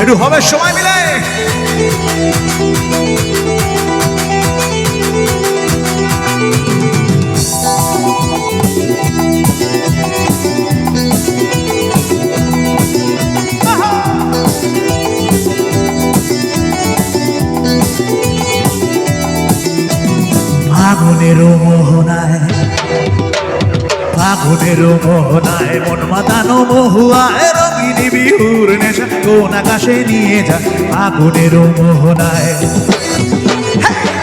একটু হবে সময় মিলে। ফাগুনের মোহনায়, ফাগুনের মোহনায় মন মাতানো মহুয়ায় রঙিনী বিহুর নেশা কোন আকাশে নিয়ে যায়। ফাগুনের মোহনায়,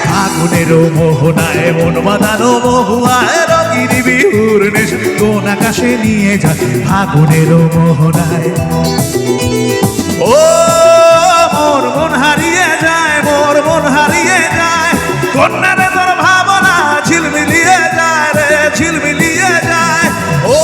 ফাগুনের মোহনায় মন মাতানো মহুয়ায় রঙিনী বিহুর নেশা কোন আকাশে নিয়ে যায়। ফাগুনের মোহনায় ও মোর মন হারিয়ে যায়, মোর মন হারিয়ে যায়। কন্যারে তোর ভাবনা ঝিলমিলিয়ে যায় রে, ঝিলমিলিয়ে যায়। ও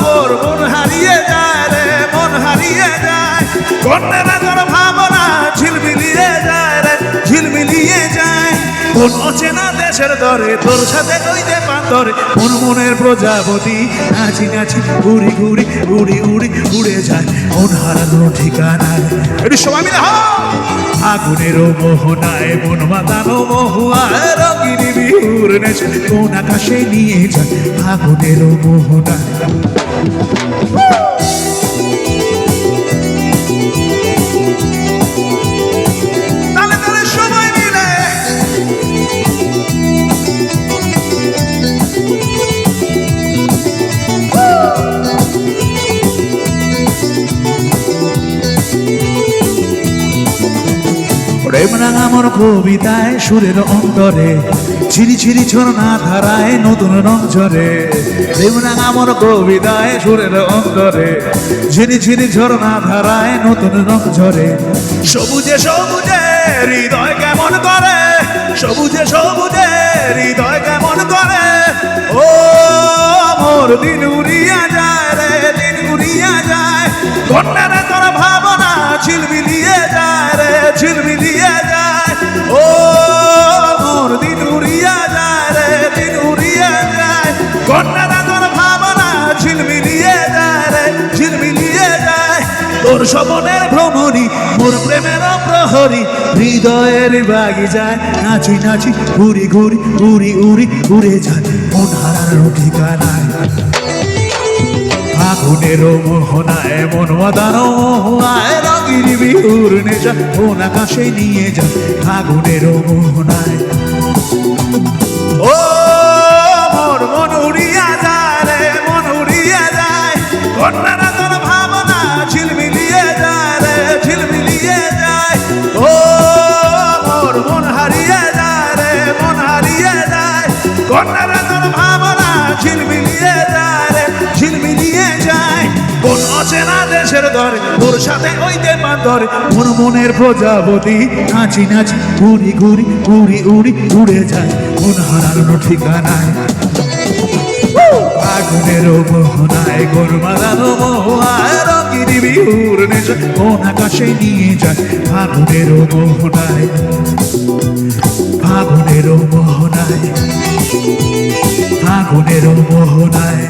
মোর মন হারিয়ে যায় রে, মন হারিয়ে যায়। কন্যারে তোর ভাবনা ঝিলমিলিয়ে যায় রে, ঝিলমিলিয়ে যায়। কোন অচেনা দেশের দরে তোর সাথে কইতে পান্তরে মন মনের প্রজাপতি নাচি নাচি ঘুরি ঘুরি উড়ি উড়ি উড়ে যায় মন হারানো ঠিকানায়। একটু সময় মিলে ফাগুনের মোহনায় মন মাতানো মহুয়ায় রঙিনী বিহুর নেশা কোন আকাশে নিয়ে যায়। ফাগুনের মোহনায় তালে তালে সময় মিলে। প্রেম রাঙা মন কবিতায় সুরের অন্তরে ঝিরি ঝিরি ঝর্ণা ধারায় নতুন রং ঝরে। প্রেম রাঙা মন কবিতায় সুরের অন্তরে ঝিরি ঝিরি ঝর্ণা ধারায় নতুন রং ঝরে। সবুজে সবুজে হৃদয় কেমন করে, সবুজে সবুজে হৃদয় কেমন করে। ও মোর দিন উড়িয়া যায় রে, দিন উড়িয়া যায়। কন্যারে তোর ভাবনা ঝিলমিলিয়ে যায় রে, ঝিলমিলিয়ে যায়। ও মোর দিন উড়িয়া যায় রে, দিন উড়িয়া যায়। কন্যারে তোর ভাবনা ঝিলমিলিয়ে যায় রে, ঝিলমিলিয়ে যায়। তোর স্বপনের ভ্রমণী মোর প্রেমের প্রহরী হৃদয়ের বাগিচায় নাচি নাচি ঘুরি ঘুরি উড়ি উড়ি উড়ে যায় মন হারানো ঠিকানায়। ফাগুনের মোহনায় মন মাতানো মহুয়ায় রঙিনী বিহুর নেশা কোন আকাশে নিয়ে যায়। ফাগুনের মোহনায় ও মোর মন উড়িয়া যায় রে, মন উড়িয়া যায়। কন্যারা তোর ভাবনা ঝিলমিলিয়ে যায় রে, ঝিলমিলিয়ে যায়। ও মোর মন হারিয়ে যায় রে, মন হারিয়ে যায়। কন্যারা তোর ভাবনা ঝিলমিলিয়ে যায় রে, ঝিলমিলিয়ে যায়। কোন অচেনা দেশের দরে তোর সাথে হইতে পান্তরে মন মনের প্রজাপতি নাচি নাচি ঘুরি ঘুরি উড়ি উড়ি উড়ে যায় মন হারানো ঠিকানায়। ফাগুনের মোহনায় গোর মারানো মহুয়ায় রঙিনী বিহুর নেশা কোন আকাশে নিয়ে যায়। ফাগুনের মোহনায়, ফাগুনের মোহনায়, ফাগুনের মোহনায়।